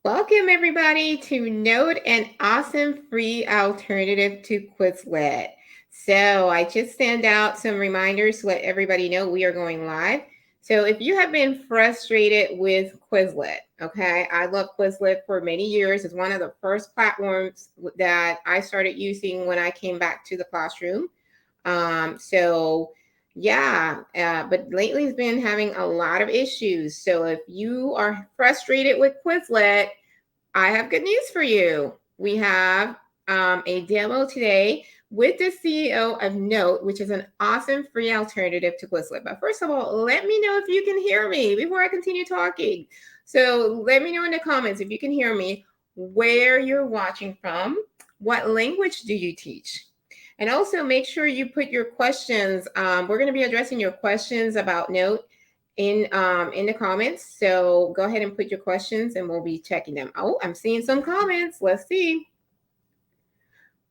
Welcome everybody to Knowt, an awesome free alternative to Quizlet. So I just send out some reminders to let everybody know we are going live. So if you have been frustrated with Quizlet, okay, I love Quizlet for many years. It's one of the first platforms that I started using when I came back to the classroom. But lately it's been having a lot of issues. So if you are frustrated with Quizlet, I have good news for you. We have a demo today with the CEO of Knowt, which is an awesome free alternative to Quizlet. But first of all, let me know if you can hear me before I continue talking. So let me know in the comments if you can hear me, where you're watching from, what language do you teach? And also make sure you put your questions. We're going to be addressing your questions about Knowt in the comments. So go ahead and put your questions and we'll be checking them. Oh, I'm seeing some comments. Let's see.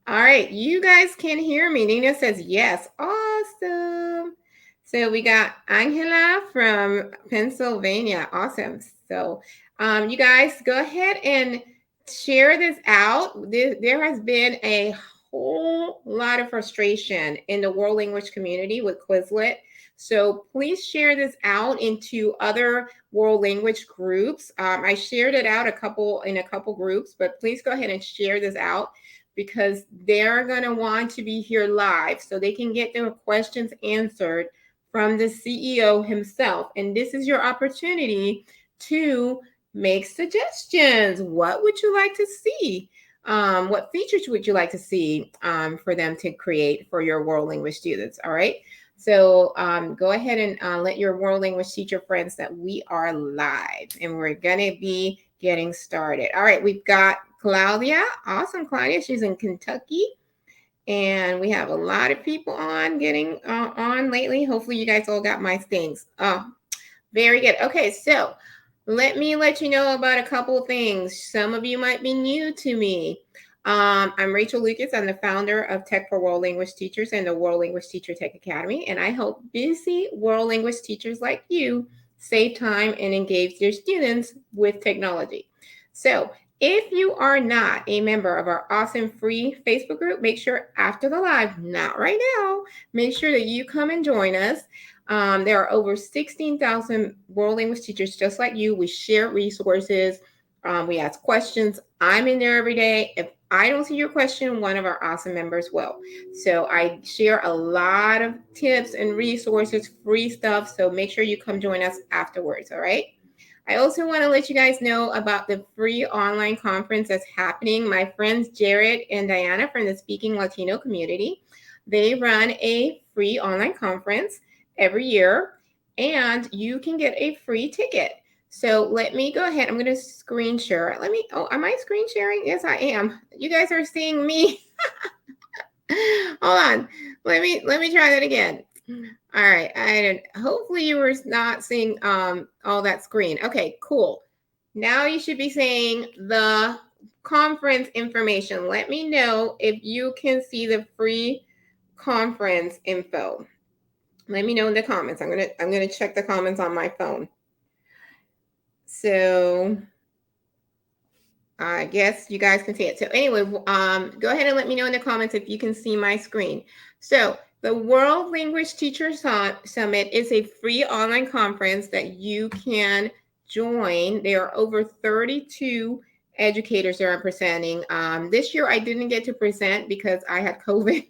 All right, you guys can hear me. Nina says yes. Awesome. So we got Angela from Pennsylvania. Awesome. So you guys go ahead and share this out. There has been a whole lot of frustration in the world language community with Quizlet. So please share this out into other world language groups. I shared it out in a couple groups, but please go ahead and share this out because they're going to want to be here live so they can get their questions answered from the CEO himself. And this is your opportunity to make suggestions. What would you like to see? What features would you like to see for them to create for your world language students? All right. So go ahead and let your world language teacher friends that we are live and we're going to be getting started. All right. We've got Claudia. Awesome, Claudia. She's in Kentucky. And we have a lot of people getting on lately. Hopefully you guys all got my things. Oh, very good. Okay, so let me let you know about a couple of things. Some of you might be new to me. I'm Rachel Lucas. I'm the founder of Tech for World Language Teachers and the World Language Teacher Tech Academy. And I help busy world language teachers like you save time and engage their students with technology. So if you are not a member of our awesome free Facebook group, make sure after the live, not right now, make sure that you come and join us. There are over 16,000 world language teachers just like you. We share resources. We ask questions. I'm in there every day. If I don't see your question, one of our awesome members will. So I share a lot of tips and resources, free stuff. So make sure you come join us afterwards. All right. I also want to let you guys know about the free online conference that's happening. My friends Jared and Diana from the Speaking Latino community, they run a free online conference every year, and you can get a free ticket. So let me go ahead. I'm going to screen share. Am I screen sharing? Yes, I am. You guys are seeing me. Hold on. Let me try that again. All right. Hopefully you were not seeing all that screen. Okay, cool. Now you should be seeing the conference information. Let me know if you can see the free conference info. Let me know in the comments. I'm gonna check the comments on my phone. So I guess you guys can see it. So anyway, go ahead and let me know in the comments if you can see my screen. So the World Language Teacher Summit is a free online conference that you can join. There are over 32 educators that are presenting. This year I didn't get to present because I had COVID,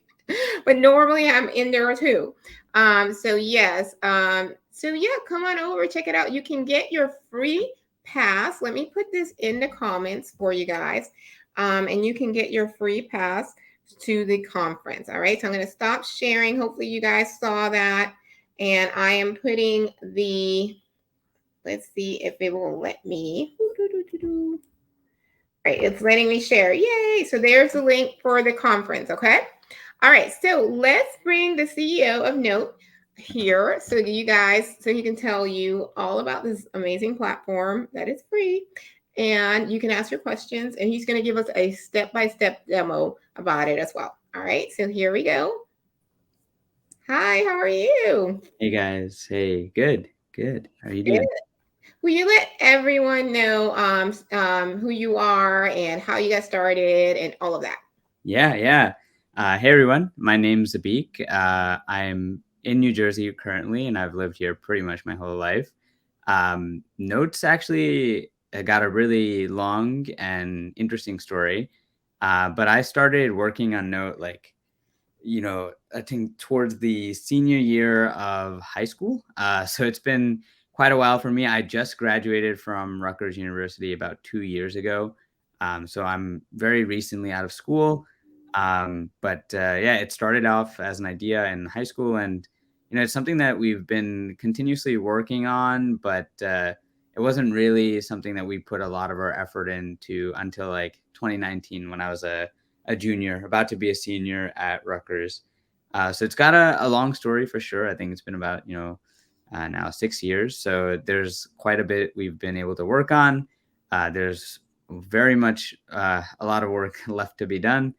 but normally I'm in there too. So yes. Come on over, check it out. You can get your free pass. Let me put this in the comments for you guys. And you can get your free pass to the conference. All right. So I'm going to stop sharing. Hopefully you guys saw that. And I am putting let's see if it will let me. All right. It's letting me share. Yay. So there's the link for the conference. Okay. All right. So let's bring the CEO of Knowt here so he can tell you all about this amazing platform that is free, and you can ask your questions, and he's going to give us a step-by-step demo about it as well. All right, so here we go. Hi, how are you? Hey guys. Hey, good. How are you doing? Will you let everyone know who you are and how you got started and all of that? Yeah, yeah. Hey everyone, my name's Abik. I'm in New Jersey currently, and I've lived here pretty much my whole life. Notes actually got a really long and interesting story, but I started working on Note I think towards the senior year of high school. So it's been quite a while for me. I just graduated from Rutgers University about 2 years ago. So I'm very recently out of school. But yeah, it started off as an idea in high school, and it's something that we've been continuously working on, but it wasn't really something that we put a lot of our effort into until like 2019 when I was a junior, about to be a senior at Rutgers. So it's got a long story for sure. I think it's been about, now 6 years. So there's quite a bit we've been able to work on. There's very much a lot of work left to be done.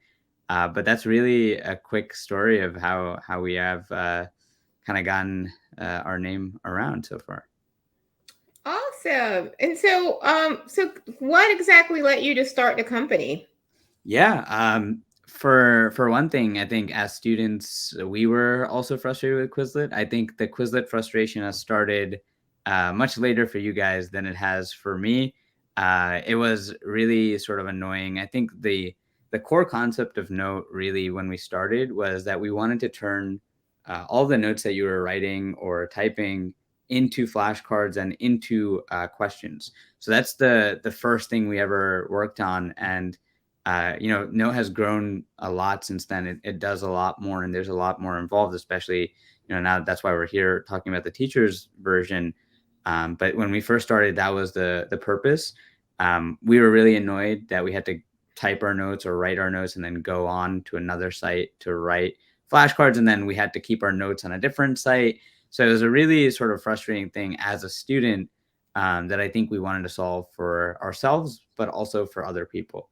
But that's really a quick story of how we have kind of gotten our name around so far. Awesome. And so what exactly led you to start the company? Yeah. For one thing, I think as students, we were also frustrated with Quizlet. I think the Quizlet frustration has started much later for you guys than it has for me. It was really sort of annoying. I think the core concept of Note really when we started was that we wanted to turn all the notes that you were writing or typing into flashcards and into questions. So that's the first thing we ever worked on, and Note has grown a lot since then. It does a lot more, and there's a lot more involved, especially, now that's why we're here talking about the teacher's version. But when we first started, that was the purpose. We were really annoyed that we had to type our notes or write our notes and then go on to another site to write flashcards, and then we had to keep our notes on a different site. So it was a really sort of frustrating thing as a student, that I think we wanted to solve for ourselves, but also for other people.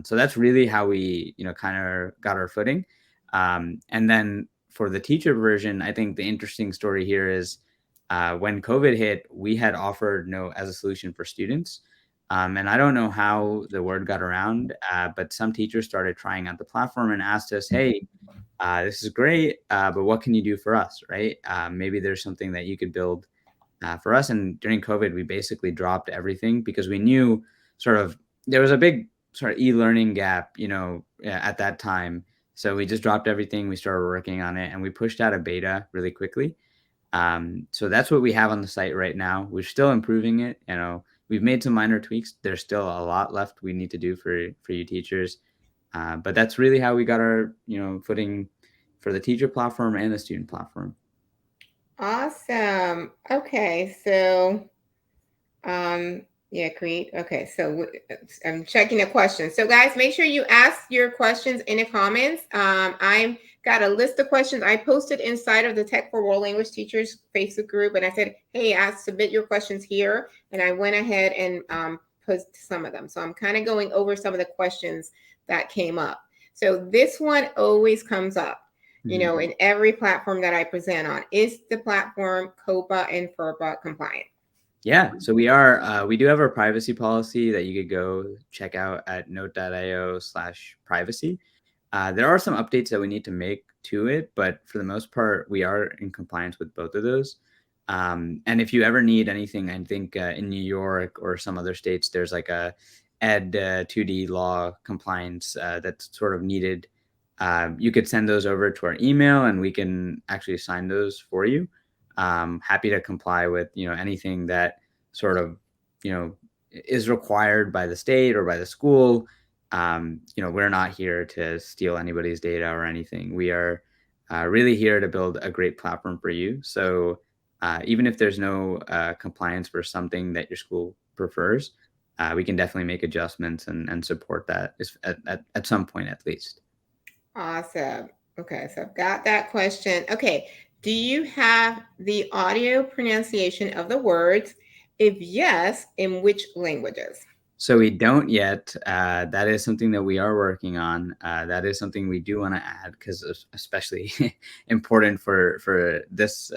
So that's really how we, kind of got our footing. And then for the teacher version, I think the interesting story here is when COVID hit, we had offered Note as a solution for students. And I don't know how the word got around, but some teachers started trying out the platform and asked us, hey, this is great, but what can you do for us, right? Maybe there's something that you could build for us. And during COVID, we basically dropped everything because we knew sort of there was a big sort of e-learning gap, at that time. So we just dropped everything. We started working on it, and we pushed out a beta really quickly. So that's what we have on the site right now. We're still improving it. We've made some minor tweaks. There's still a lot left we need to do for you teachers. But that's really how we got our, footing for the teacher platform and the student platform. Awesome. Okay, so yeah, create. Okay, so I'm checking the questions. So guys, make sure you ask your questions in the comments. I'm got a list of questions I posted inside of the Tech for World Language Teachers Facebook group, and I said, hey, submit your questions here, and I went ahead and posted some of them. So I'm kind of going over some of the questions that came up. So this one always comes up. In every platform that I present on, is the platform COPA and FERPA compliant? Yeah, so we do have our privacy policy that you could go check out at note.io/privacy. There are some updates that we need to make to it, but for the most part, we are in compliance with both of those. And if you ever need anything, I think in New York or some other states, there's like a Ed 2D law compliance that's sort of needed. You could send those over to our email, and we can actually sign those for you. Happy to comply with anything that sort of is required by the state or by the school. We're not here to steal anybody's data or anything. We are really here to build a great platform for you. So even if there's no compliance for something that your school prefers, we can definitely make adjustments and support that at some point at least. Awesome. Okay, so I've got that question. Okay, do you have the audio pronunciation of the words? If yes, in which languages? So we don't yet. That is something that we are working on. That is something we do want to add because especially important for this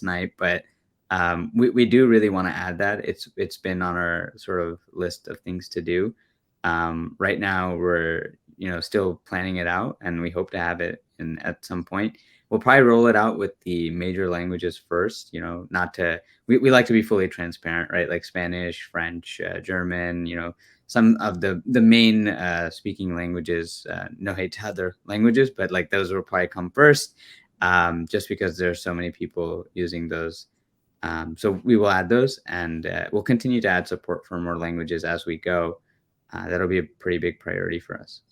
night. But We do really want to add that. It's been on our sort of list of things to do. Right now we're still planning it out, and we hope to have it in at some point. We'll probably roll it out with the major languages first. Not to we like to be fully transparent, right? Like Spanish, French, German. Some of the main speaking languages. No hate to other languages, but like those will probably come first, just because there's so many people using those. So we will add those, and we'll continue to add support for more languages as we go. That'll be a pretty big priority for us.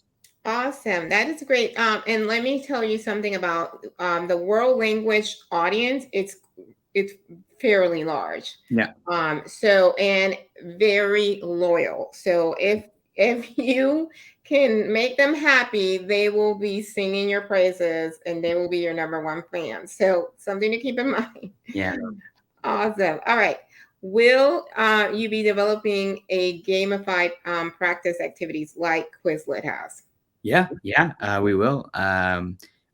Awesome. That is great. And let me tell you something about the world language audience. It's fairly large. Yeah. So and very loyal. So if you can make them happy, they will be singing your praises and they will be your number one fan. So something to keep in mind. Yeah. Awesome. All right. Will you be developing a gamified practice activities like Quizlet has? Yeah, we will.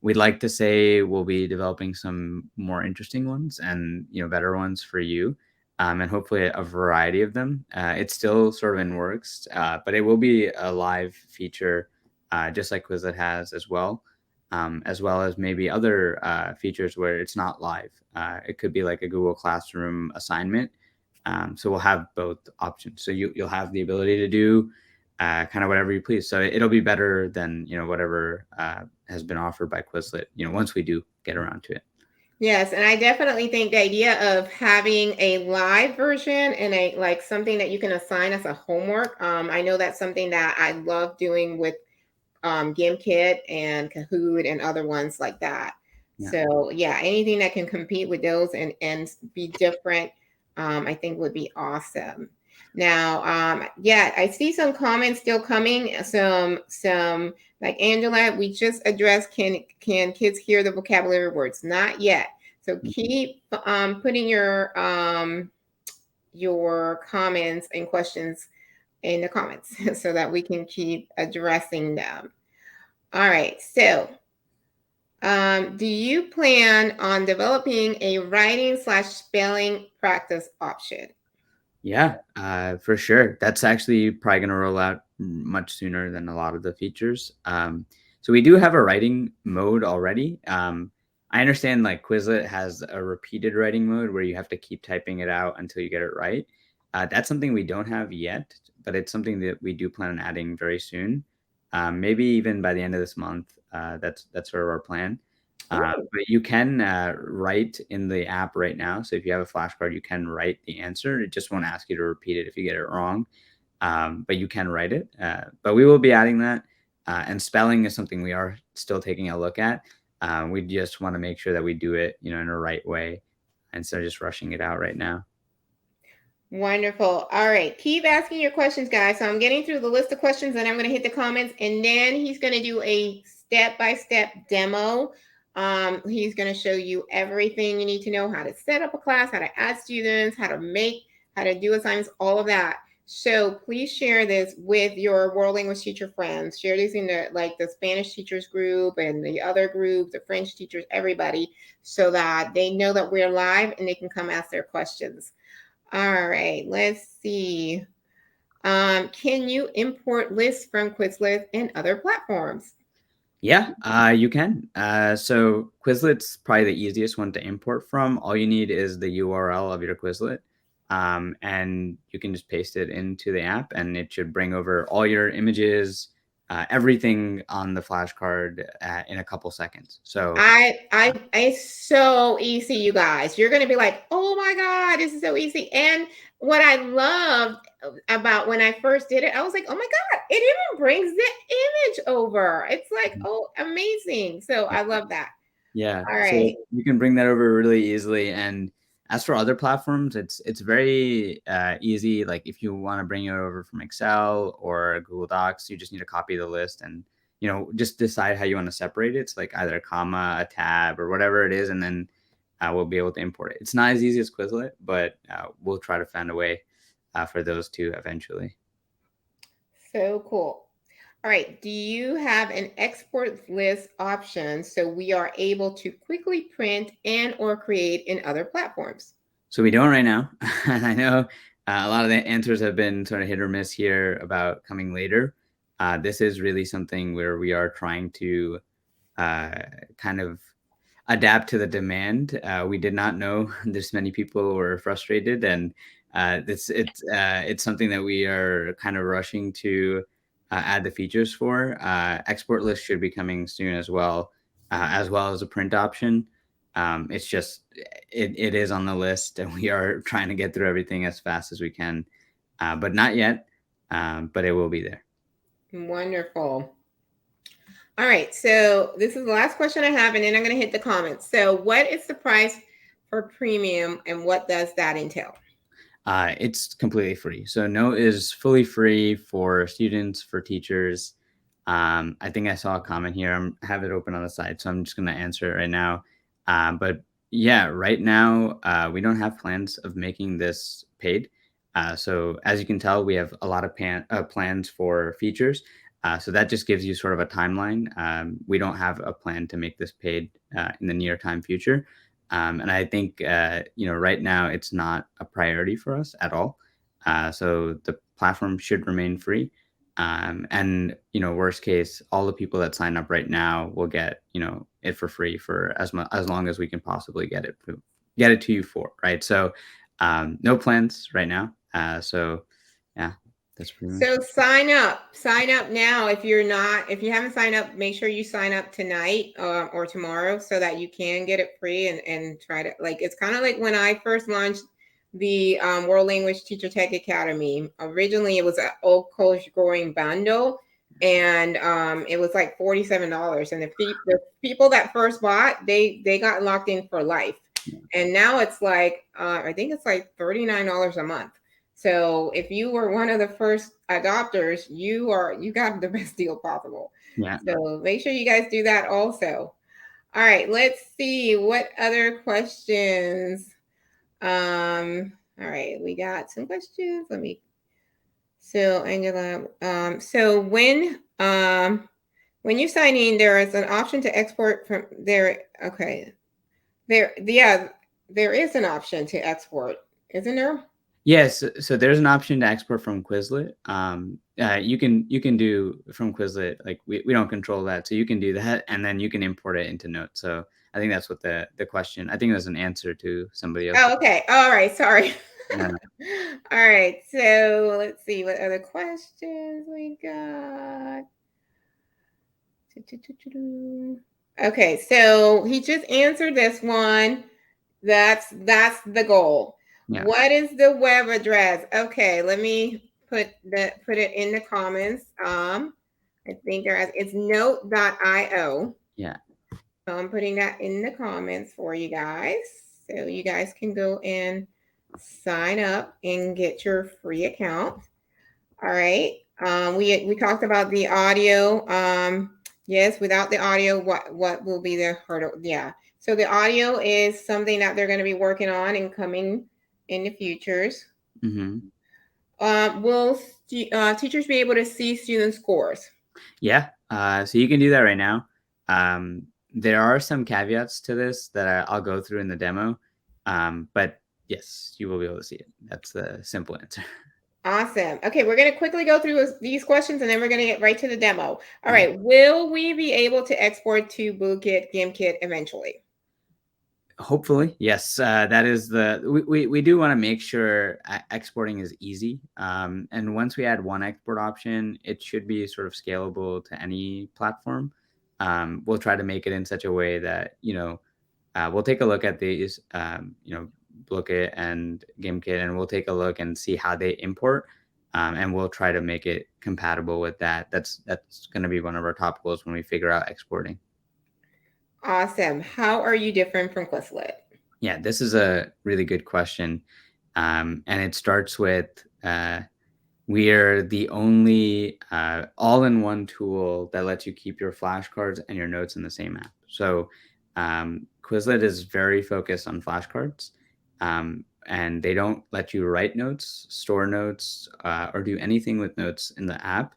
We'd like to say we'll be developing some more interesting ones and better ones for you, and hopefully a variety of them. It's still sort of in works, but it will be a live feature, just like Quizlet has as well as maybe other features where it's not live. It could be like a Google Classroom assignment. So we'll have both options. So you'll have the ability to do kind of whatever you please. So it'll be better than whatever has been offered by Quizlet. Once we do get around to it. Yes, and I definitely think the idea of having a live version and a like something that you can assign as a homework. I know that's something that I love doing with GimKit and Kahoot and other ones like that. Yeah. So yeah, anything that can compete with those and be different, I think would be awesome. Now, yeah, I see some comments still coming. Some like Angela, we just addressed can kids hear the vocabulary words? Not yet. So keep putting your comments and questions in the comments so that we can keep addressing them. All right. So, do you plan on developing a writing/spelling practice option? Yeah, for sure. That's actually probably going to roll out much sooner than a lot of the features. So we do have a writing mode already. I understand like Quizlet has a repeated writing mode where you have to keep typing it out until you get it right. That's something we don't have yet, but it's something that we do plan on adding very soon. Maybe even by the end of this month. That's sort of our plan. But you can write in the app right now. So if you have a flashcard, you can write the answer. It just won't ask you to repeat it if you get it wrong. But you can write it. But we will be adding that. And spelling is something we are still taking a look at. We just want to make sure that we do it, in a right way instead of just rushing it out right now. Wonderful. All right. Keep asking your questions, guys. So I'm getting through the list of questions and I'm going to hit the comments and then he's going to do a step-by-step demo. He's going to show you everything you need to know, how to set up a class, how to add students, how to do assignments, all of that. So please share this with your world language teacher friends. Share this in the Spanish teachers group and the other group, the French teachers, everybody, so that they know that we're live and they can come ask their questions. All right, let's see. Can you import lists from Quizlet and other platforms? Yeah, you can. So Quizlet's probably the easiest one to import from. All you need is the URL of your Quizlet, and you can just paste it into the app, and it should bring over all your images, everything on the flashcard in a couple seconds. So It's so easy, you guys. You're gonna be like, oh my God, this is so easy. And what I loved about when I first did it, I was like, oh my God, it even brings the image over. It's like, oh, amazing. So I love that. yeah, All so right. you can bring that over really easily. And as for other platforms, it's very easy. Like if you want to bring it over from Excel or Google Docs, you just need to copy the list and just decide how you want to separate it. It's like either a comma, a tab, or whatever it is, and then we'll be able to import it. It's not as easy as Quizlet, but we'll try to find a way for those two eventually. So cool. All right. Do you have an export list option so we are able to quickly print and or create in other platforms? So we don't right now. And I know a lot of the answers have been sort of hit or miss here about coming later. This is really something where we are trying to uh, kind of adapt to the demand. We did not know this many people were frustrated, and it's something that we are kind of rushing to add the features for. Export list should be coming soon as well as a print option. It's just it is on the list, and we are trying to get through everything as fast as we can, but not yet. But it will be there. Wonderful. All right, so this is the last question I have, and then I'm going to hit the comments. So, what is the price for premium, and what does that entail? It's completely free. So Knowt is fully free for students, for teachers. I think I saw a comment here. I have it open on the side, so I'm just going to answer it right now. But yeah, right now we don't have plans of making this paid. So as you can tell, we have a lot of plans for features. So that just gives you sort of a timeline. We don't have a plan to make this paid in the near time future. And I think, right now it's not a priority for us at all. So the platform should remain free. And, worst case, all the people that sign up right now will get, it for free for as long as we can possibly get it to you for, right? So no plans right now. So yeah, that's pretty much So it. sign up now. If you haven't signed up, make sure you sign up tonight or tomorrow so that you can get it free and try to like. It's kind of like when I first launched the World Language Teacher Tech Academy. Originally, it was an old coach growing bundle, and it was like $47. And the people that first bought, they got locked in for life. Yeah. And now it's like I think it's like $39 a month. So if you were one of the first adopters, you got the best deal possible. Yeah. So make sure you guys do that also. All right, let's see what other questions. All right, we got some questions. So Angela, when you sign in, there is an option to export from there. Okay. There is an option to export, isn't there? Yes, so there's an option to export from Quizlet. You can do from Quizlet, like we don't control that, so you can do that, and then you can import it into Knowt. So I think that's what the question. I think it was an answer to somebody else. Oh, okay. All right. Sorry. No, no. All right. So let's see what other questions we got. Okay. So he just answered this one. That's the goal. Yeah. What is the web address? Okay. Let me put it in the comments. I think it's knowt.io. Yeah. So I'm putting that in the comments for you guys. So you guys can go and sign up and get your free account. All right. We talked about the audio. Yes, without the audio, what will be the hurdle? Yeah. So the audio is something that they're going to be working on and coming in the futures. Mm-hmm. Will teachers be able to see student scores? Yeah. So you can do that right now. There are some caveats to this that I'll go through in the demo. But yes, you will be able to see it. That's the simple answer. Awesome. Okay, we're going to quickly go through these questions and then we're going to get right to the demo. All right. Will we be able to export to BlueKit, GimKit eventually? Hopefully, yes. That is we do want to make sure exporting is easy. And once we add one export option, it should be sort of scalable to any platform. We'll try to make it in such a way that, we'll take a look at these, BlueKit and GimKit, and we'll take a look and see how they import. And we'll try to make it compatible with that. That's going to be one of our top goals when we figure out exporting. Awesome. How are you different from Quizlet? Yeah, this is a really good question. And it starts with we are the only all-in-one tool that lets you keep your flashcards and your notes in the same app. So Quizlet is very focused on flashcards, and they don't let you write notes, store notes, or do anything with notes in the app.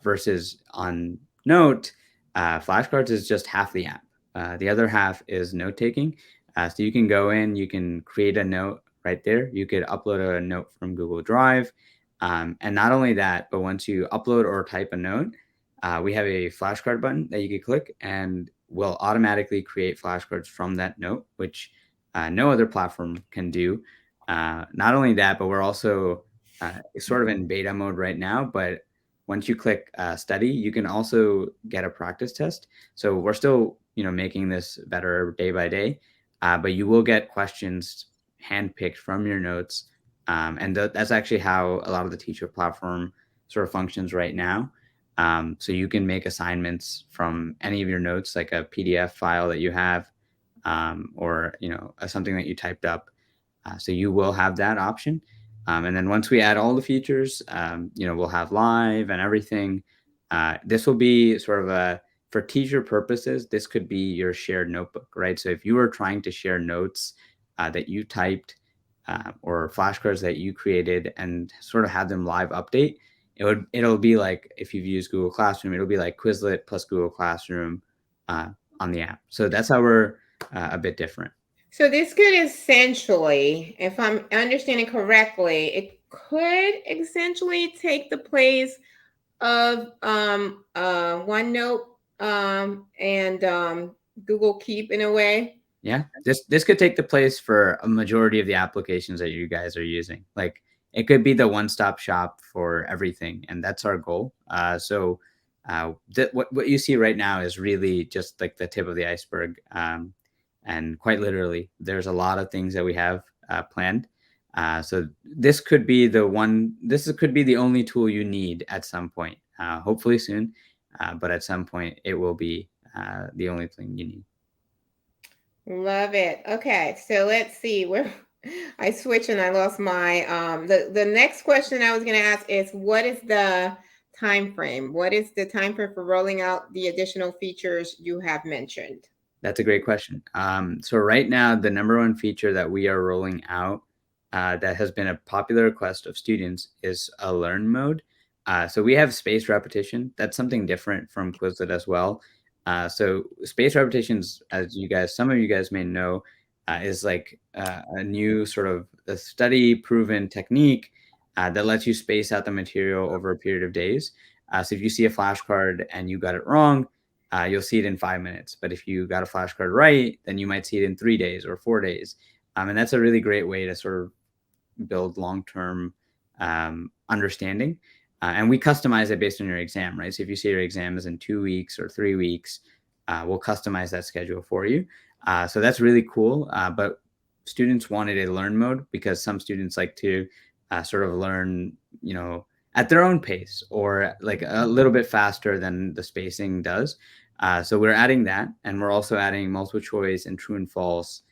Versus on Knowt, flashcards is just half the app. The other half is note taking. So you can go in, you can create a note right there. You could upload a note from Google Drive. And not only that, but once you upload or type a note, we have a flashcard button that you could click and will automatically create flashcards from that note, which no other platform can do. Not only that, but we're also sort of in beta mode right now. But once you click study, you can also get a practice test. So we're still, making this better day by day, but you will get questions handpicked from your notes. And that's actually how a lot of the teacher platform sort of functions right now. So you can make assignments from any of your notes, like a PDF file that you have, or something that you typed up. So you will have that option. And then once we add all the features, we'll have live and everything. This will be sort of for teacher purposes, this could be your shared notebook, right? So if you were trying to share notes that you typed, or flashcards that you created and sort of have them live update, it'll be like, if you've used Google Classroom, it'll be like Quizlet plus Google Classroom on the app. So that's how we're a bit different. So this could essentially, if I'm understanding correctly, it could essentially take the place of OneNote and Google Keep in a way. Yeah, this could take the place for a majority of the applications that you guys are using. Like, it could be the one-stop shop for everything, and that's our goal. What you see right now is really just like the tip of the iceberg, and quite literally, there's a lot of things that we have planned. So this could be the one. This could be the only tool you need at some point. Hopefully soon, but at some point it will be the only thing you need. Love it. Okay, so let's see where I switched and I lost my the next question I was going to ask is, what is the time frame? What is the time frame for rolling out the additional features you have mentioned? That's a great question. So right now, the number one feature that we are rolling out that has been a popular request of students is a learn mode. So we have space repetition. That's something different from Quizlet as well. So space repetitions, as some of you guys may know, is like a new sort of a study proven technique that lets you space out the material over a period of days. So if you see a flashcard and you got it wrong, you'll see it in 5 minutes. But if you got a flashcard right, then you might see it in 3 days or 4 days. And that's a really great way to sort of build long-term understanding. And we customize it based on your exam, right? So if you say your exam is in 2 weeks or 3 weeks, we'll customize that schedule for you. So that's really cool. But students wanted a learn mode because some students like to sort of learn, at their own pace, or like a little bit faster than the spacing does. So we're adding that, and we're also adding multiple choice and true and false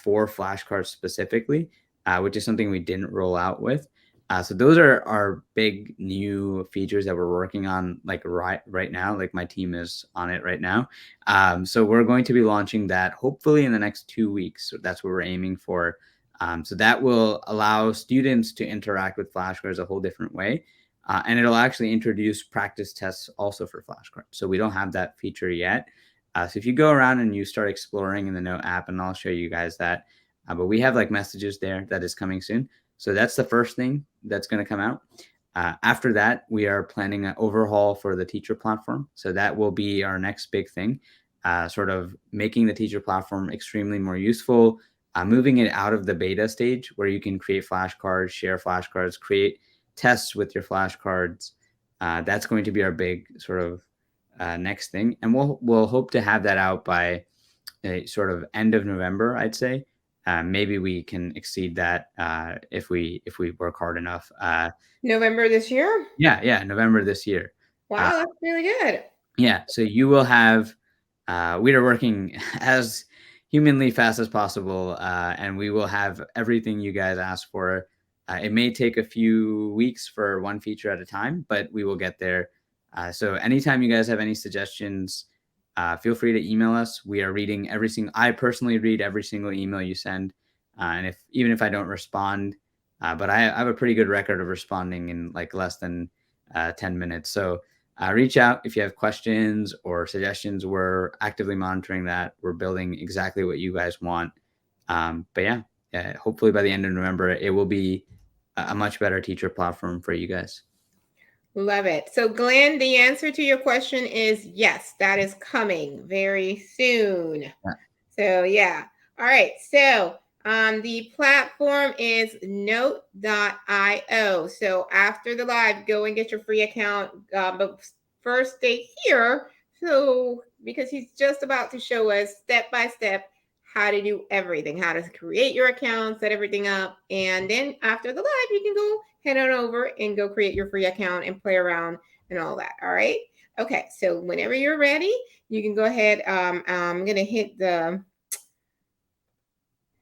for flashcards specifically, which is something we didn't roll out with. So those are our big new features that we're working on, like right now. Like, my team is on it right now. So we're going to be launching that hopefully in the next 2 weeks. So that's what we're aiming for. So that will allow students to interact with flashcards a whole different way. And it'll actually introduce practice tests also for flashcards. So we don't have that feature yet. So if you go around and you start exploring in the Knowt app, and I'll show you guys that, but we have like messages there that is coming soon. So that's the first thing that's going to come out. After that, we are planning an overhaul for the teacher platform. So that will be our next big thing, sort of making the teacher platform extremely more useful, moving it out of the beta stage where you can create flashcards, share flashcards, create tests with your flashcards. That's going to be our big sort of next thing. And we'll hope to have that out by a sort of end of November, I'd say. Maybe we can exceed that if we work hard enough. November this year? Yeah, November this year. Wow, that's really good. Yeah, so you will have. We are working as humanly fast as possible, and we will have everything you guys ask for. It may take a few weeks for one feature at a time, but we will get there. So anytime you guys have any suggestions, feel free to email us. We are reading I personally read every single email you send. And even if I don't respond, but I have a pretty good record of responding in like less than 10 minutes. So reach out if you have questions or suggestions. We're actively monitoring that. We're building exactly what you guys want. But yeah, hopefully by the end of November, it will be a much better teacher platform for you guys. Love it. So, Glenn, the answer to your question is yes, that is coming very soon. Yeah. So, yeah. All right. So, the platform is Knowt.io. So, after the live, go and get your free account. But first, stay here. So, because he's just about to show us step by step how to do everything, how to create your account, set everything up. And then after the live, you can go head on over and go create your free account and play around and all that. All right. Okay. So, whenever you're ready, you can go ahead. I'm going to hit the,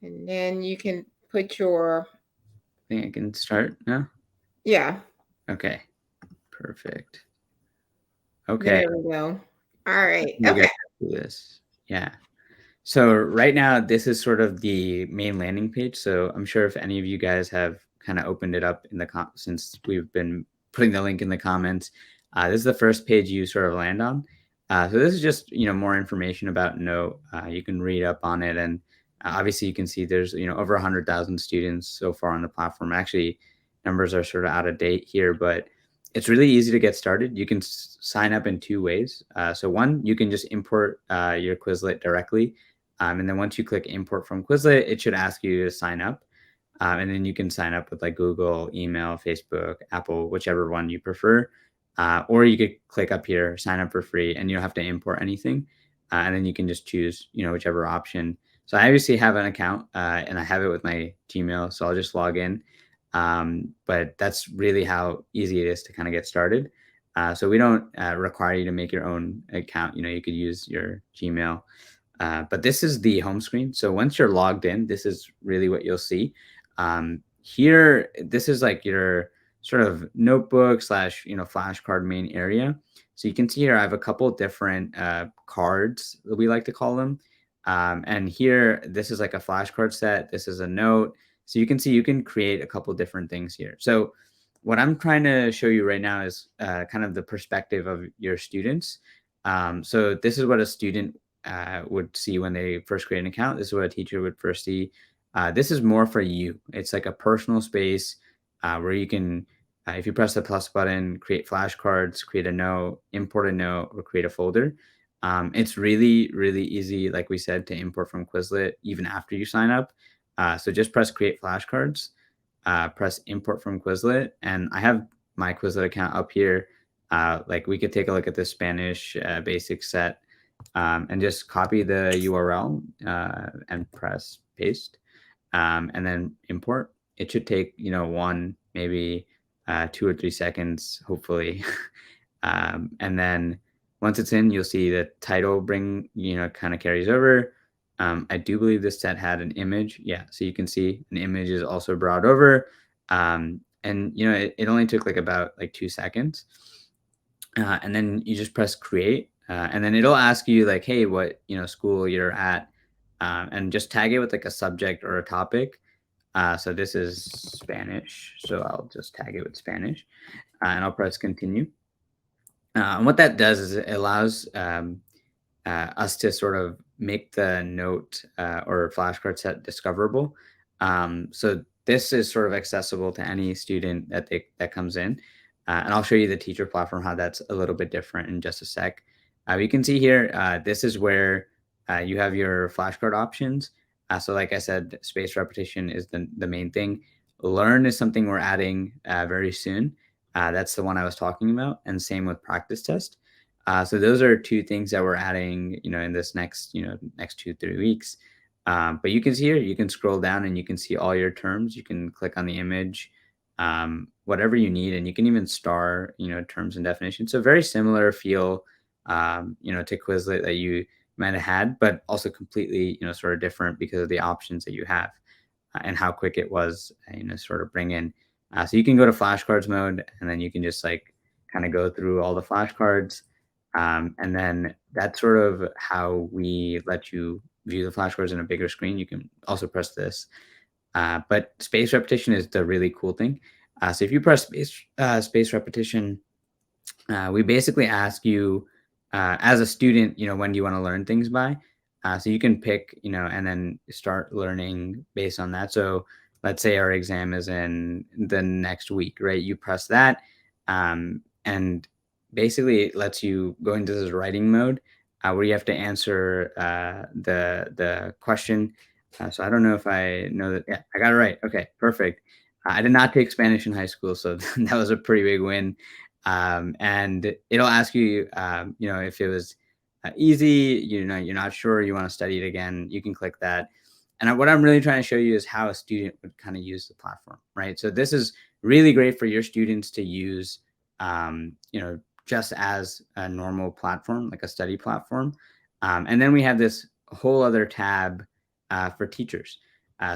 and then you can put your, I think I can start now. yeah. Okay, perfect. Okay, There we go. All right. you guys Okay. do this. Yeah. So right now, this is sort of the main landing page. So I'm sure if any of you guys have kind of opened it up in the since we've been putting the link in the comments, this is the first page you sort of land on. So this is just more information about Knowt. You can read up on it, and obviously you can see there's over 100,000 students so far on the platform. Actually, numbers are sort of out of date here, but it's really easy to get started. You can sign up in two ways. So one, you can just import your Quizlet directly. And then once you click import from Quizlet, it should ask you to sign up. And then you can sign up with like Google, email, Facebook, Apple, whichever one you prefer. Or you could click up here, sign up for free, and you don't have to import anything. And then you can just choose, whichever option. So I obviously have an account and I have it with my Gmail. So I'll just log in. But that's really how easy it is to kind of get started. So we don't require you to make your own account. You could use your Gmail. But this is the home screen. So once you're logged in, this is really what you'll see. Here, this is like your sort of notebook slash, flashcard main area. So you can see here, I have a couple different cards that we like to call them. And here, this is like a flashcard set. This is a note. So you can see you can create a couple different things here. So what I'm trying to show you right now is kind of the perspective of your students. So this is what a student would see when they first create an account. This is what a teacher would first see. This is more for you. It's like a personal space where you can, if you press the plus button, create flashcards, create a note, import a note, or create a folder. It's really, really easy, like we said, to import from Quizlet even after you sign up. So just press create flashcards, press import from Quizlet, and I have my Quizlet account up here. Like we could take a look at the Spanish basic set and just copy the URL and press paste and then import. It should take, one, maybe 2 or 3 seconds, hopefully. And then once it's in, you'll see the title kind of carries over. I do believe this set had an image. Yeah, so you can see an image is also brought over. And, it only took about 2 seconds. And then you just press create. And then it'll ask you hey, what, school you're at. And just tag it with a subject or a topic. So this is Spanish. So I'll just tag it with Spanish. And I'll press continue. And what that does is it allows us to sort of make the note or flashcard set discoverable. So this is sort of accessible to any student that comes in. And I'll show you the teacher platform, how that's a little bit different in just a sec. You can see here, this is where you have your flashcard options. So like I said, spaced repetition is the main thing. Learn is something we're adding very soon. That's the one I was talking about. And same with practice test. So those are two things that we're adding, in this next 2-3 weeks. But you can see here, you can scroll down and you can see all your terms. You can click on the image, whatever you need, and you can even star, terms and definitions. So very similar feel, to Quizlet that you might have had, but also completely, sort of different because of the options that you have and how quick it was, sort of bring in. So you can go to flashcards mode, and then you can just kind of go through all the flashcards. And then that's sort of how we let you view the flashcards in a bigger screen. You can also press this. But space repetition is the really cool thing. So if you press space repetition, we basically ask you as a student, when do you want to learn things by? So you can pick, and then start learning based on that. So let's say our exam is in the next week, right? You press that, and basically it lets you go into this writing mode, where you have to answer the question. So I don't know if I know that. Yeah, I got it right. Okay, perfect. I did not take Spanish in high school, so that was a pretty big win. And it'll ask you, if it was easy, you're not sure, you want to study it again, you can click that. And what I'm really trying to show you is how a student would kind of use the platform, right? So this is really great for your students to use, just as a normal platform, like a study platform. And then we have this whole other tab for teachers.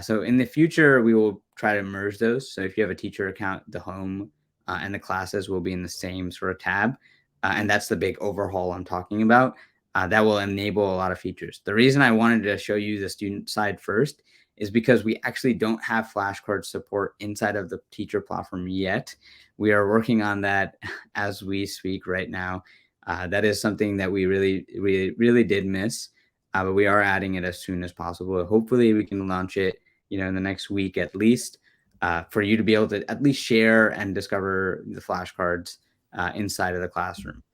So in the future, we will try to merge those. So if you have a teacher account, the home and the classes will be in the same sort of tab. And that's the big overhaul I'm talking about. That will enable a lot of features. The reason I wanted to show you the student side first is because we actually don't have flashcard support inside of the teacher platform yet. We are working on that as we speak right now. That is something that we really did miss, but we are adding it as soon as possible. Hopefully, we can launch it, in the next week at least, for you to be able to at least share and discover the flashcards inside of the classroom.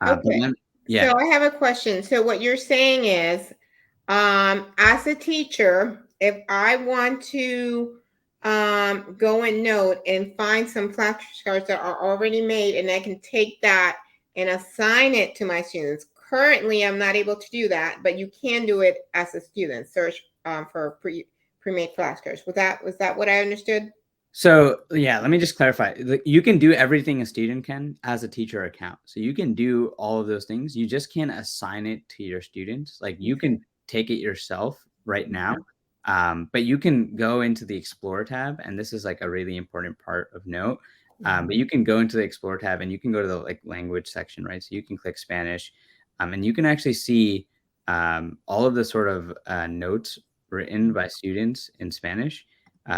But Okay. then, yeah. So I have a question. So what you're saying is, as a teacher, if I want to go in Note and find some flashcards that are already made, and I can take that and assign it to my students. Currently, I'm not able to do that, but you can do it as a student. Search for pre-made flashcards. Was that what I understood? So yeah, let me just clarify. You can do everything a student can as a teacher account. So you can do all of those things. You just can't assign it to your students. Like you Okay. can take it yourself right now, but you can go into the Explore tab, and this is like a really important part of Note. But you can go into the Explore tab, and you can go to the language section, right? So you can click Spanish, and you can actually see all of the sort of notes written by students in Spanish.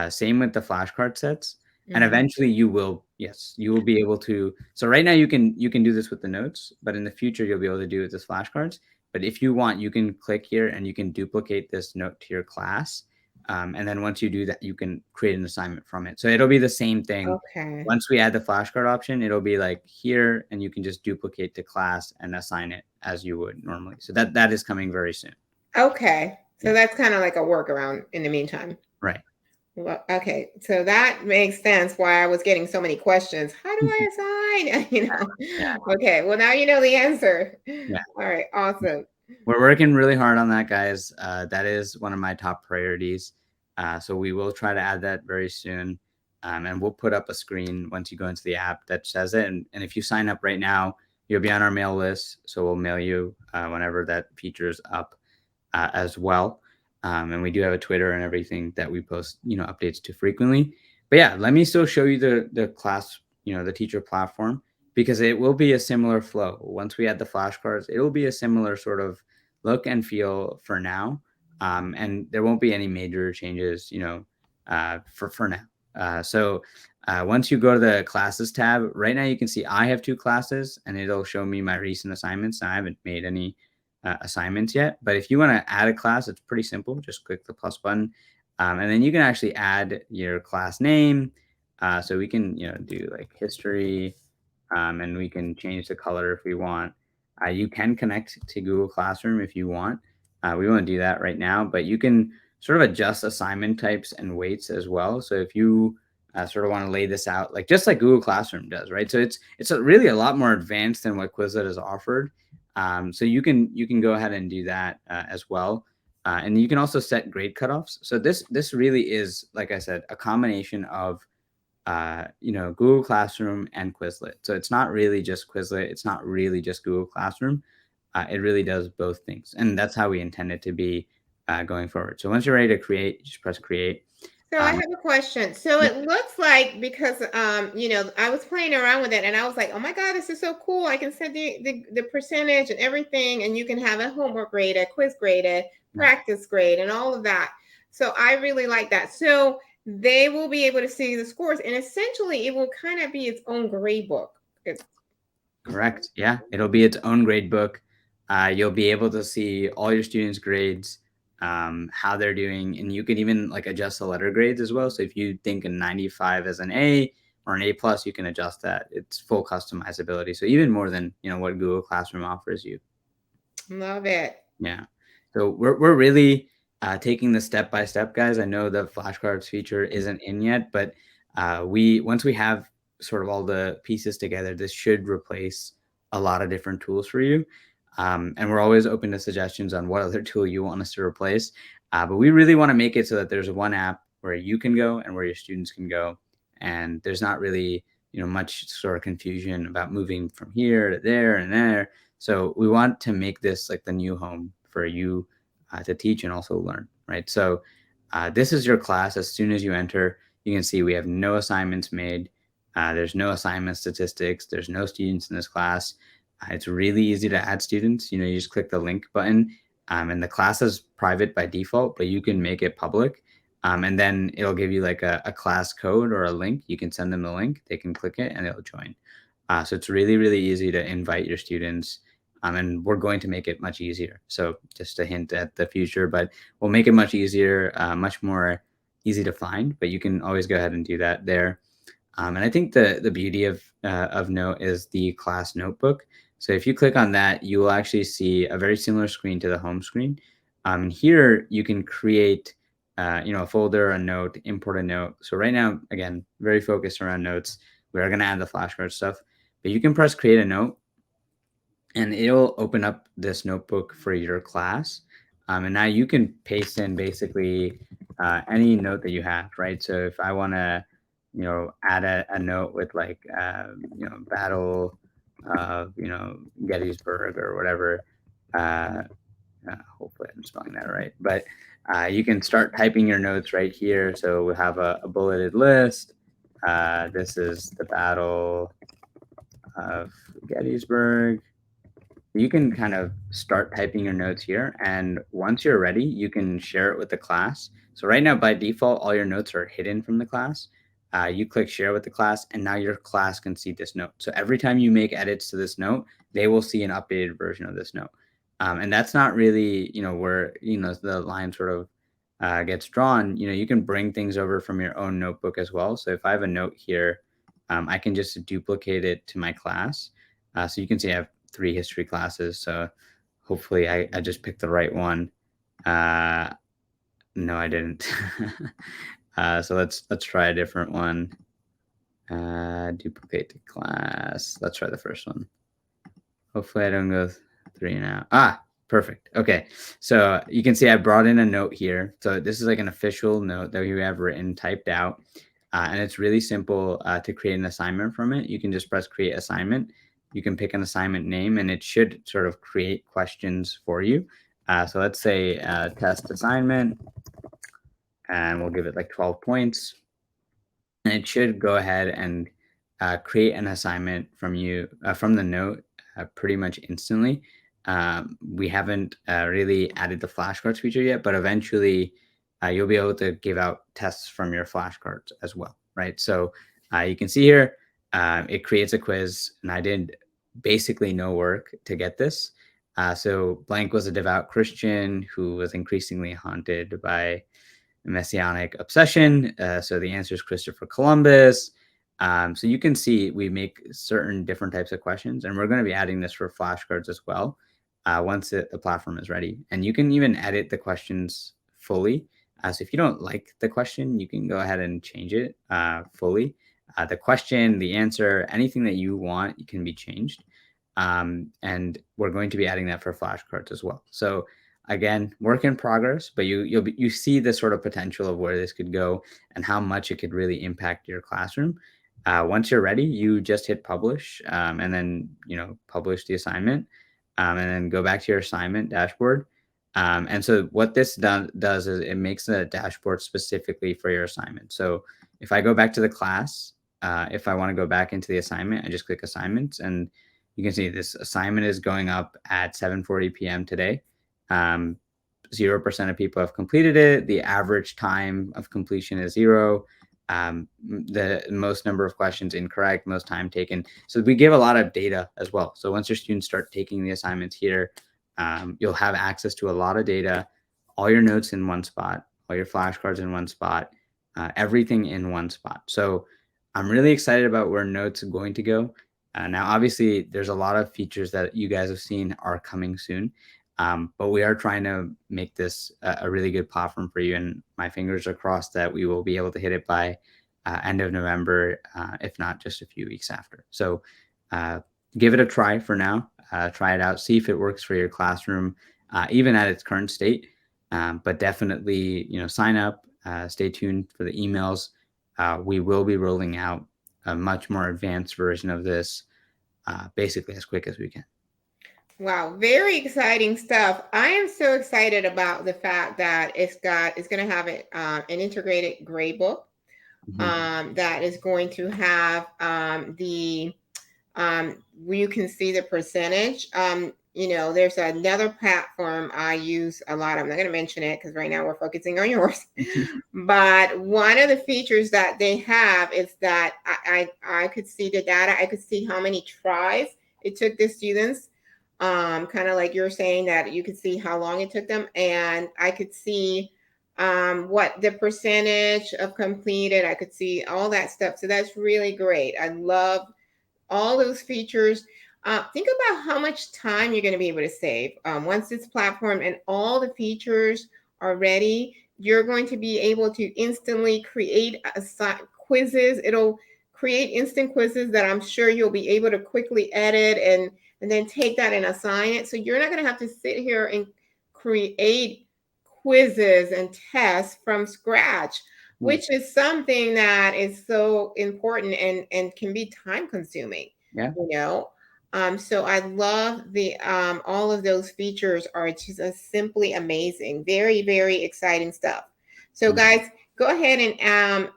Same with the flashcard sets, and Mhm. eventually you will be able to. So right now you can do this with the notes, but in the future you'll be able to do it with this flashcards. But if you want, you can click here and you can duplicate this note to your class, and then once you do that, you can create an assignment from it. So it'll be the same thing. Okay. Once we add the flashcard option, it'll be like here, and you can just duplicate the class and assign it as you would normally. So that is coming very soon. Okay. So Yeah, that's kind of like a workaround in the meantime. right. Well, okay, so that makes sense why I was getting so many questions. How do I assign? Yeah, Okay, well now you know the answer. yeah. All right, awesome. We're working really hard on that, guys. That is one of my top priorities. So we will try to add that very soon. And we'll put up a screen once you go into the app that says it. And if you sign up right now, you'll be on our mail list. So we'll mail you whenever that feature is up as well. And we do have a Twitter and everything that we post, updates to frequently. But yeah, let me still show you the class, the teacher platform, because it will be a similar flow. Once we add the flashcards, it will be a similar sort of look and feel for now. And there won't be any major changes, for now. Once you go to the classes tab, right now you can see I have two classes, and it'll show me my recent assignments. I haven't made any assignments yet. But if you want to add a class, it's pretty simple. Just click the plus button, and then you can actually add your class name. So we can, do like history, and we can change the color if we want. You can connect to Google Classroom if you want. We won't do that right now, but you can sort of adjust assignment types and weights as well. So if you sort of want to lay this out, like just like Google Classroom does, right? So it's really a lot more advanced than what Quizlet has offered. So you can go ahead and do that as well. And you can also set grade cutoffs. So this really is, like I said, a combination of Google Classroom and Quizlet. So it's not really just Quizlet. It's not really just Google Classroom. It really does both things, and that's how we intend it to be going forward. So once you're ready to create, just press create. So I Um, have a question. So yeah, it looks like because I was playing around with it and I was like, oh my God, this is so cool. I can set the percentage and everything, and you can have a homework grade, a quiz grade, a yeah, practice grade, and all of that. So I really like that. So they will be able to see the scores, and essentially it will kind of be its own grade book. correct. Yeah, it'll be its own grade book. you'll be able to see all your students' grades, how they're doing, and you can even like adjust the letter grades as well. So if you think a 95 as an A or an A plus, you can adjust that. It's full customizability. So even more than what Google Classroom offers you. Love it. Yeah. So we're really taking the step by step, guys. I know the flashcards feature isn't in yet, but we once we have sort of all the pieces together, this should replace a lot of different tools for you. And we're always open to suggestions on what other tool you want us to replace. But we really want to make it so that there's one app where you can go and where your students can go, and there's not really much sort of confusion about moving from here to there and there. So we want to make this like the new home for you to teach and also learn, right? So this is your class. As soon as you enter, you can see we have no assignments made. There's no assignment statistics. There's no students in this class. It's really easy to add students. You just click the link button, and the class is private by default, but you can make it public. And then it'll give you like a class code or a link. You can send them the link. They can click it and they'll join. So it's really, really easy to invite your students. And we're going to make it much easier. So just a hint at the future, but we'll make it much easier, much more easy to find. But you can always go ahead and do that there. And I think the beauty of Knowt is the class notebook. So if you click on that, you will actually see a very similar screen to the home screen. Here you can create a folder, a note, import a note. So right now, again, very focused around notes. We are going to add the flashcard stuff, but you can press create a note and it'll open up this notebook for your class. And now you can paste in basically any note that you have, right? So if I want to, add a note with like, Battle of, Gettysburg or whatever. Hopefully I'm spelling that right. But you can start typing your notes right here. So we have a bulleted list. This is the Battle of Gettysburg. You can kind of start typing your notes here. And once you're ready, you can share it with the class. So right now, by default, all your notes are hidden from the class. You click share with the class, and now your class can see this note. So every time you make edits to this note, they will see an updated version of this note. And that's not really, where, the line sort of gets drawn. You can bring things over from your own notebook as well. So if I have a note here, I can just duplicate it to my class. So you can see I have 3 history classes. So hopefully I just picked the right one. No, I didn't. So let's try a different one. Duplicate to class. Let's try the first one. Hopefully I don't go 3 now. Perfect. Okay. So you can see I brought in a note here. So this is like an official note that we have written, typed out. And it's really simple to create an assignment from it. You can just press create assignment. You can pick an assignment name and it should sort of create questions for you. So let's say test assignment, and we'll give it like 12 points. And it should go ahead and create an assignment from you from the note pretty much instantly. We haven't really added the flashcards feature yet, but eventually you'll be able to give out tests from your flashcards as well, right? So you can see here, it creates a quiz, and I did basically no work to get this. So blank was a devout Christian who was increasingly haunted by messianic obsession. So the answer is Christopher Columbus. So you can see we make certain different types of questions, and we're going to be adding this for flashcards as well once the platform is ready. And you can even edit the questions fully. So if you don't like the question, you can go ahead and change it fully. The question, the answer, anything that you want can be changed. And we're going to be adding that for flashcards as well. So again, work in progress, but you see the sort of potential of where this could go and how much it could really impact your classroom. Once you're ready, you just hit publish, and then publish the assignment, and then go back to your assignment dashboard. And so what this does is it makes a dashboard specifically for your assignment. So if I go back to the class, if I want to go back into the assignment, I just click assignments, and you can see this assignment is going up at 7:40 p.m. today. 0% of people have completed it. The average time of completion is 0. The most number of questions incorrect, most time taken. So we give a lot of data as well. So once your students start taking the assignments here, You'll have access to a lot of data, all your notes in one spot, all your flashcards in one spot, everything in one spot. So I'm really excited about where Notes is going to go. Now, obviously, there's a lot of features that you guys have seen are coming soon, but we are trying to make this a really good platform for you. And my fingers are crossed that we will be able to hit it by end of November, if not just a few weeks after. So uh, give it a try for now. Try it out, see if it works for your classroom, even at its current state. But definitely, sign up. Stay tuned for the emails. We will be rolling out a much more advanced version of this, basically as quick as we can. Wow, very exciting stuff. I am so excited about the fact that it's going to have an integrated gradebook that is going to have where you can see the percentage. There's another platform I use a lot. I'm not going to mention it because right now we're focusing on yours. But one of the features that they have is that I could see the data. I could see how many tries it took the students. Kind of like you're saying that you could see how long it took them, and I could see what the percentage of completed. I could see all that stuff. So that's really great. I love all those features. Think about how much time you're going to be able to save. Once this platform and all the features are ready, you're going to be able to instantly create quizzes. It'll create instant quizzes that I'm sure you'll be able to quickly edit and then take that and assign it. So you're not going to have to sit here and create quizzes and tests from scratch, which is something that is so important and can be time consuming. Yeah. So I love the all of those features are just simply amazing. Very, very exciting stuff. So guys, go ahead and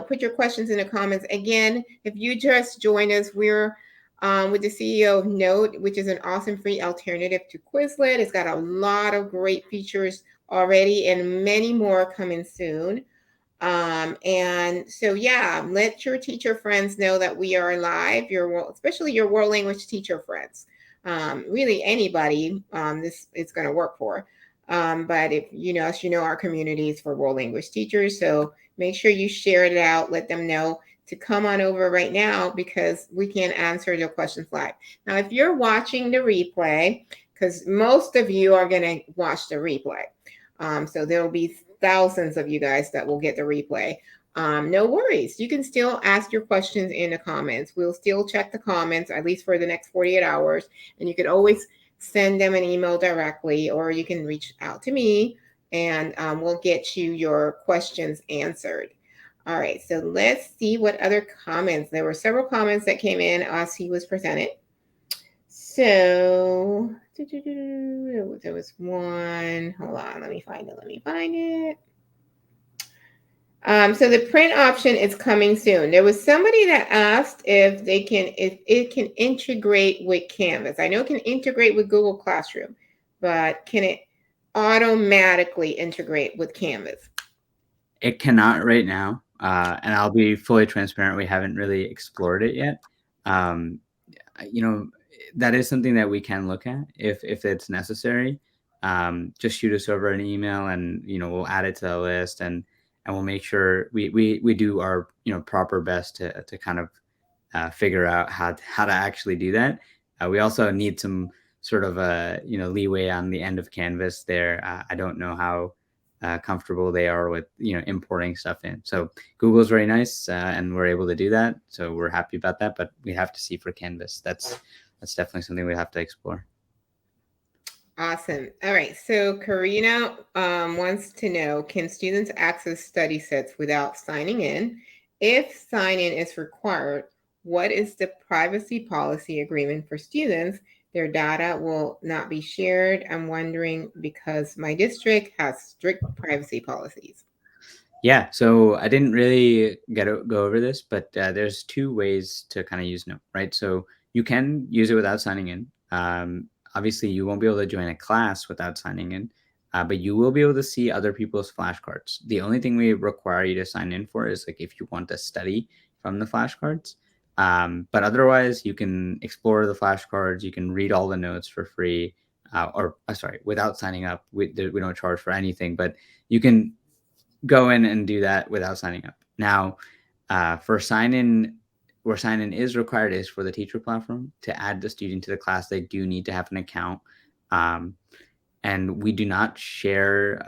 put your questions in the comments. Again, if you just joined us, we're with the CEO of Knowt, which is an awesome free alternative to Quizlet. It's got a lot of great features already and many more coming soon. And so, yeah, let your teacher friends know that we are live, especially your world language teacher friends. Really anybody this is going to work for. But if as you know, our community is for world language teachers. So make sure you share it out. Let them know to come on over right now because we can answer your questions live. Now, if you're watching the replay, because most of you are going to watch the replay. So there'll be thousands of you guys that will get the replay. No worries. You can still ask your questions in the comments. We'll still check the comments, at least for the next 48 hours. And you could always send them an email directly, or you can reach out to me and we'll get you your questions answered. All right, so let's see what other comments. There were several comments that came in as he was presented. So there was one. Hold on, let me find it. So the print option is coming soon. There was somebody that asked if it can integrate with Canvas. I know it can integrate with Google Classroom, but can it automatically integrate with Canvas? It cannot right now. And I'll be fully transparent. We haven't really explored it yet. That is something that we can look at if it's necessary. Just shoot us over an email and, we'll add it to the list and we'll make sure we do our, proper best to kind of figure out how to actually do that. We also need some sort of leeway on the end of Canvas there. I don't know how comfortable they are with importing stuff in. So Google's very nice and we're able to do that. So we're happy about that, but we have to see for Canvas. That's definitely something we have to explore. Awesome. All right. So Karina wants to know, can students access study sets without signing in? If sign-in is required, what is the privacy policy agreement for students? Their data will not be shared. I'm wondering because my district has strict privacy policies. Yeah, so I didn't really go over this, but there's two ways to kind of use Knowt, right? So you can use it without signing in. Obviously, you won't be able to join a class without signing in, but you will be able to see other people's flashcards. The only thing we require you to sign in for is like if you want to study from the flashcards. But otherwise, you can explore the flashcards. You can read all the notes for free. without signing up. We don't charge for anything, but you can go in and do that without signing up. Now, for sign in, where sign in is required is for the teacher platform. To add the student to the class, they do need to have an account. Um, and we do not share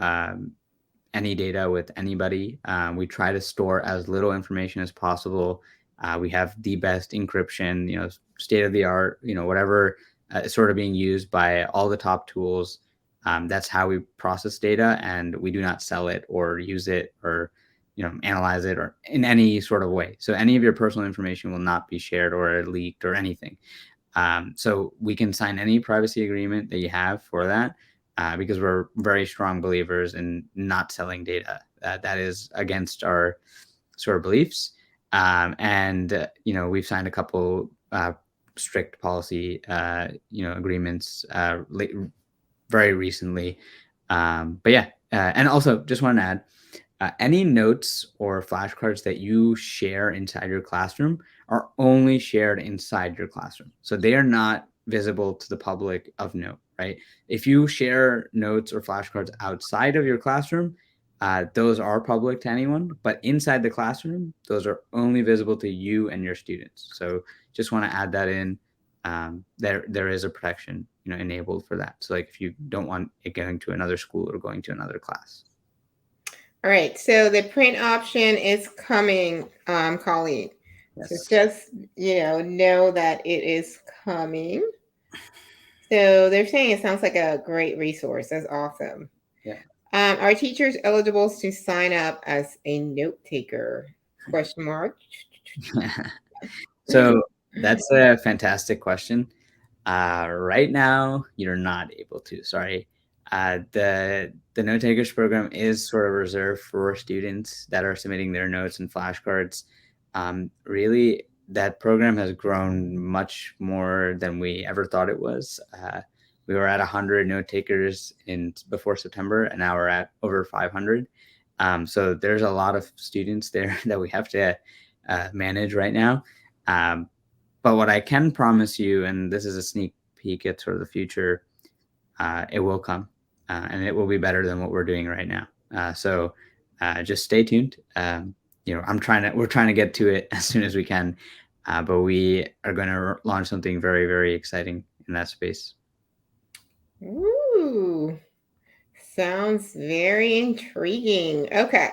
any data with anybody. We try to store as little information as possible. We have the best encryption, state of the art, whatever is sort of being used by all the top tools. That's how we process data, and we do not sell it or use it or analyze it or in any sort of way. So any of your personal information will not be shared or leaked or anything. So we can sign any privacy agreement that you have for that, because we're very strong believers in not selling data. That is against our sort of beliefs. We've signed a couple strict policy, agreements very recently. And also just want to add, any notes or flashcards that you share inside your classroom are only shared inside your classroom. So they are not visible to the public of note, right? If you share notes or flashcards outside of your classroom, those are public to anyone, but inside the classroom, those are only visible to you and your students. So just want to add that in. There is a protection, enabled for that. So like if you don't want it going to another school or going to another class. All right, so the print option is coming, Colleen. Yes. So just, know that it is coming. So they're saying it sounds like a great resource. That's awesome. Yeah. Are teachers eligible to sign up as a note taker? Question mark. So that's a fantastic question. Right now, you're not able to. Sorry. The note takers program is sort of reserved for students that are submitting their notes and flashcards. Really, that program has grown much more than we ever thought it was. We were at 100 note takers before September, and now we're at over 500. So there's a lot of students there that we have to manage right now. But what I can promise you, and this is a sneak peek at sort of the future, it will come, and it will be better than what we're doing right now. So just stay tuned. We're trying to get to it as soon as we can, but we are going to launch something very, very exciting in that space. Ooh, sounds very intriguing. Okay,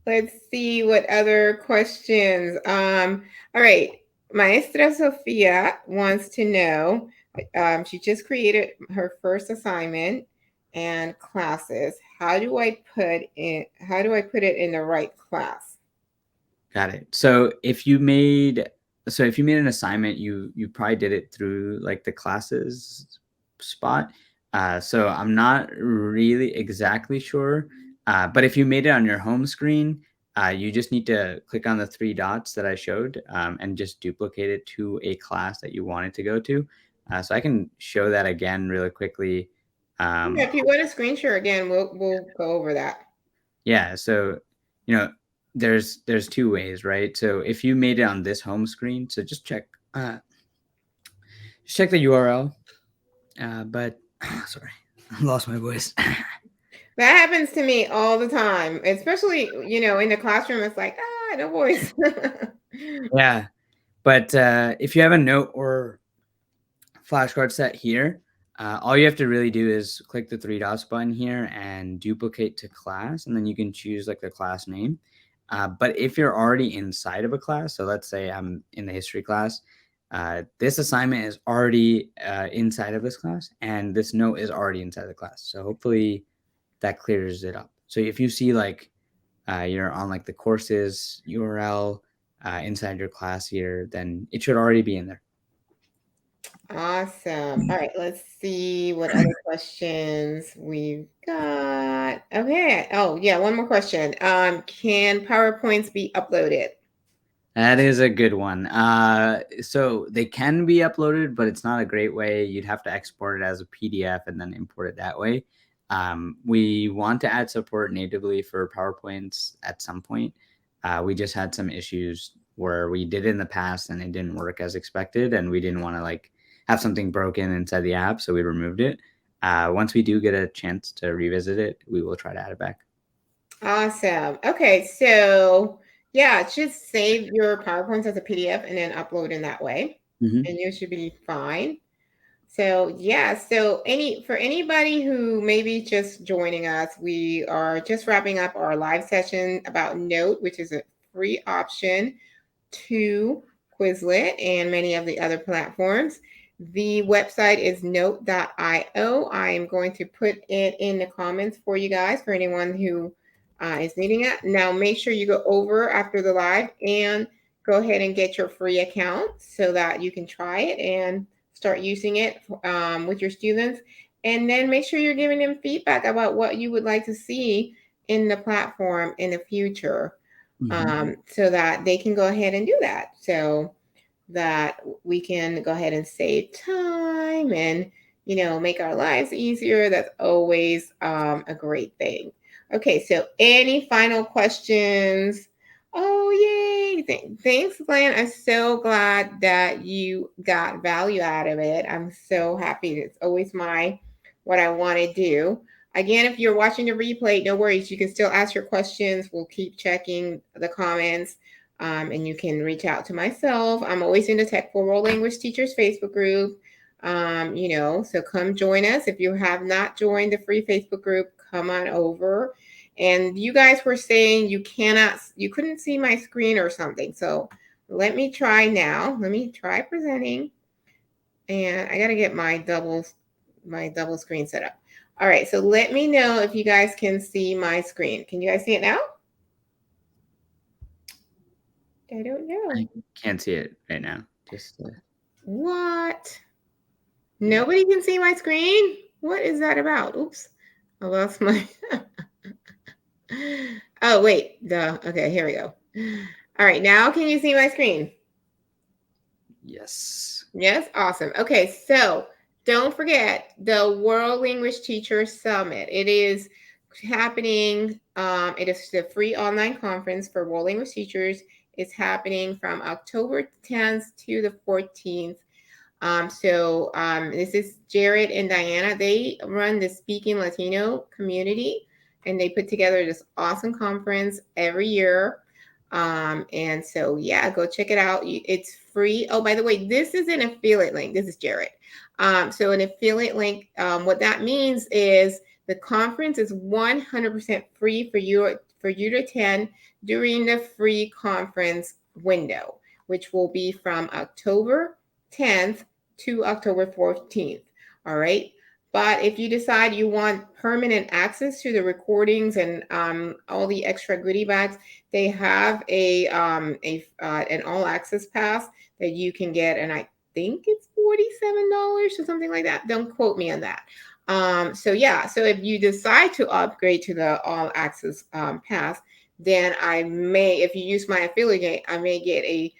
let's see what other questions. All right, Maestra Sofia wants to know. She just created her first assignment and classes. How do I put it in the right class? Got it. So if you made an assignment, you probably did it through like the classes spot. So I'm not really exactly sure. But if you made it on your home screen, you just need to click on the 3 dots that I showed, and just duplicate it to a class that you wanted to go to. So I can show that again really quickly. If you want a screen share again, we'll go over that. Yeah. So, there's 2 ways, right? So if you made it on this home screen, so just check the URL. But sorry, I lost my voice. That happens to me all the time, especially, in the classroom. It's like, no voice. Yeah. But if you have a note or flashcard set here, all you have to really do is click the 3 dots button here and duplicate to class, and then you can choose like the class name. But if you're already inside of a class, so let's say I'm in the history class, this assignment is already inside of this class, and this note is already inside the class. So hopefully that clears it up. So if you see like you're on like the courses URL inside your class here, then it should already be in there. Awesome. All right, let's see what other questions we've got. Okay. Oh, yeah, one more question. Can PowerPoints be uploaded? That is a good one. So they can be uploaded, but it's not a great way. You'd have to export it as a PDF and then import it that way. We want to add support natively for PowerPoints at some point. We just had some issues where we did it in the past and it didn't work as expected, and we didn't want to like have something broken inside the app, so we removed it. once we do get a chance to revisit it, we will try to add it back. Awesome. Okay, so yeah, just save your PowerPoints as a PDF and then upload in that way, Mm-hmm. and you should be fine. So yeah, so for anybody who may be just joining us, we are just wrapping up our live session about Knowt, which is a free option to Quizlet and many of the other platforms. The website is knowt.io. I am going to put it in the comments for you guys, for anyone who is needing it. Now, make sure you go over after the live and go ahead and get your free account so that you can try it and start using it with your students. And then make sure you're giving them feedback about what you would like to see in the platform in the future, so that they can go ahead and do that. So that we can go ahead and save time and, make our lives easier. That's always a great thing. Okay, so any final questions? Oh, yay. Thanks, Glenn. I'm so glad that you got value out of it. I'm so happy. It's always what I want to do. Again, if you're watching the replay, no worries. You can still ask your questions. We'll keep checking the comments, and you can reach out to myself. I'm always in the Tech for World Language Teachers Facebook group. So come join us. If you have not joined the free Facebook group, come on over. And you guys were saying you couldn't see my screen or something. So let me try now. Let me try presenting. And I got to get my double screen set up. All right, so let me know if you guys can see my screen. Can you guys see it now? I don't know. I can't see it right now. What? Yeah. Nobody can see my screen? What is that about? Oops. I lost my... Oh, wait. Okay, here we go. All right, now can you see my screen? Yes. Yes, awesome. Okay, so don't forget the World Language Teacher Summit. It is happening. It is the free online conference for world language teachers. It's happening from October 10th to the 14th. This is Jared and Diana. They run the Speaking Latino community, and they put together this awesome conference every year. Go check it out. It's free. Oh, by the way, this is an affiliate link. This is Jared. So an affiliate link, what that means is the conference is 100% free for you to attend during the free conference window, which will be from October 10th to October 14th. All right. But if you decide you want permanent access to the recordings and all the extra goodie bags, they have an all access pass that you can get, and I think it's $47 or something like that. Don't quote me on that. So if you decide to upgrade to the all access pass, then if you use my affiliate, I may get a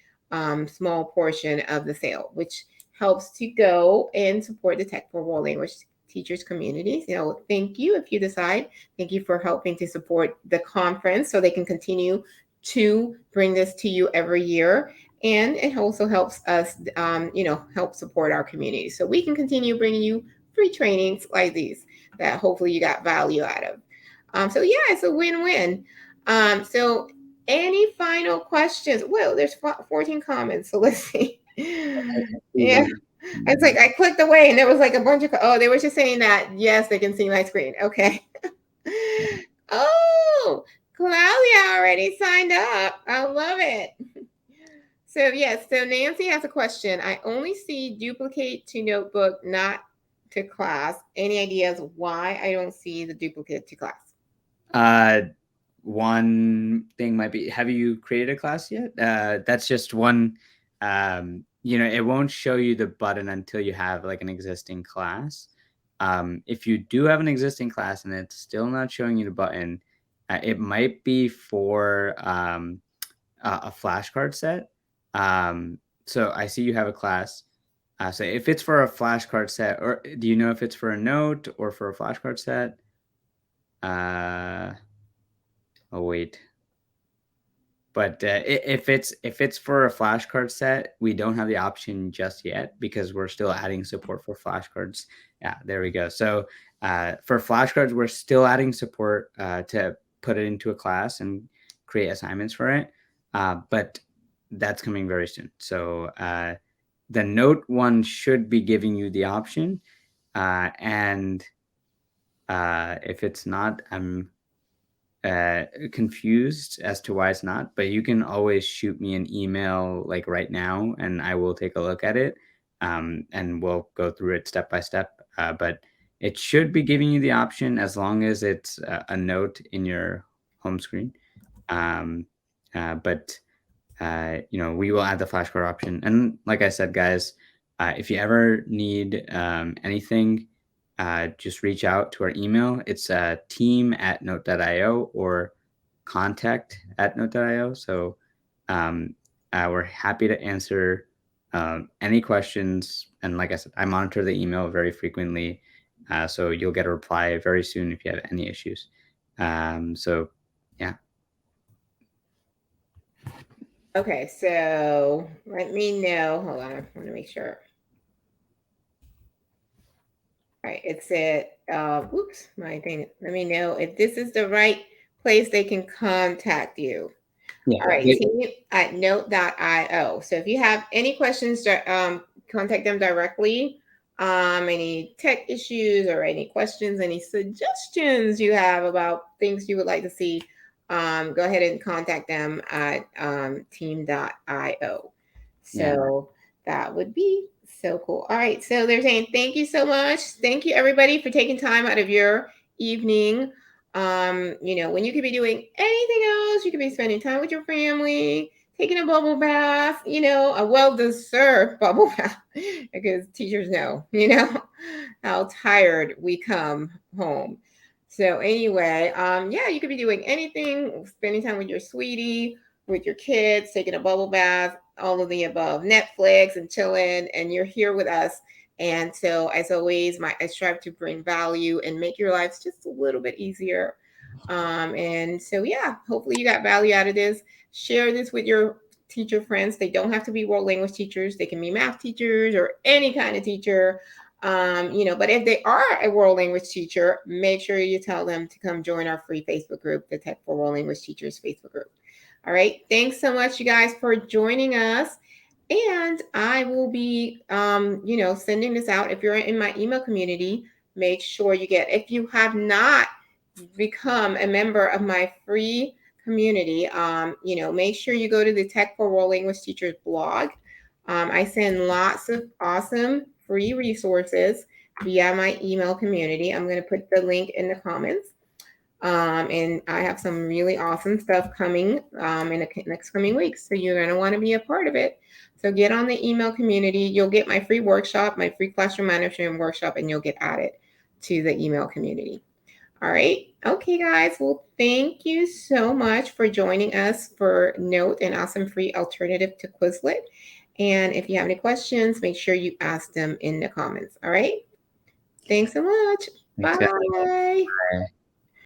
small portion of the sale, which helps to go and support the Tech for World Language Teachers community. So thank you if you decide. Thank you for helping to support the conference so they can continue to bring this to you every year. And it also helps us, help support our community so we can continue bringing you free trainings like these that hopefully you got value out of. It's a win-win. So any final questions? Well, there's 14 comments, so let's see. Yeah. It's like I clicked away and there was like a bunch of, they were just saying that, yes, they can see my screen. Okay. Oh, Claudia already signed up. I love it. So Nancy has a question. I only see duplicate to notebook, not to class. Any ideas why I don't see the duplicate to class? One thing might be, have you created a class yet? That's just one. It won't show you the button until you have like an existing class. If you do have an existing class and it's still not showing you the button, it might be for a flashcard set. So I see you have a class. So if it's for a flashcard set, or do you know if it's for a note or for a flashcard set? Oh, wait. But if it's for a flashcard set, we don't have the option just yet because we're still adding support for flashcards. Yeah, there we go. So for flashcards, we're still adding support to put it into a class and create assignments for it. But that's coming very soon. So the Knowt one should be giving you the option, and if it's not, I'm confused as to why it's not, but you can always shoot me an email like right now and I will take a look at it, and we'll go through it step by step. But it should be giving you the option as long as it's a note in your home screen. Um, but we will add the flashcard option. And like I said, guys, if you ever need anything, just reach out to our email. It's team@knowt.io or contact@knowt.io. So we're happy to answer any questions. And like I said, I monitor the email very frequently. So you'll get a reply very soon if you have any issues. So yeah. Okay, so let me know. Hold on, I want to make sure. All right, it said, oops, my thing. Let me know if this is the right place they can contact you. Yeah. All right, team@knowt.io. So if you have any questions, contact them directly. Any tech issues or any questions, any suggestions you have about things you would like to see, go ahead and contact them at team.io. So that would be so cool. All right, so they're saying thank you so much. Thank you everybody for taking time out of your evening. When you could be doing anything else, you could be spending time with your family, taking a bubble bath, a well-deserved bubble bath, because teachers know, how tired we come home. So anyway, yeah, you could be doing anything, spending time with your sweetie, with your kids, taking a bubble bath, all of the above, Netflix and chilling, and you're here with us. And so, as always, I strive to bring value and make your lives just a little bit easier. And so, yeah, hopefully you got value out of this. Share this with your teacher friends. They don't have to be world language teachers. They can be math teachers or any kind of teacher. But if they are a world language teacher, make sure you tell them to come join our free Facebook group, the Tech for World Language Teachers Facebook group. All right. Thanks so much, you guys, for joining us. And I will be, sending this out. If you're in my email community, make sure if you have not become a member of my free community, make sure you go to the Tech for World Language Teachers blog. I send lots of awesome free resources via my email community. I'm going to put the link in the comments. And I have some really awesome stuff coming in the next coming weeks. So you're going to want to be a part of it. So get on the email community. You'll get my free workshop, my free classroom management workshop, and you'll get added to the email community. All right. Okay, guys. Well, thank you so much for joining us for Knowt, an awesome free alternative to Quizlet. And if you have any questions, make sure you ask them in the comments. All right. Thanks so much. Thanks, Bye. guys. Bye.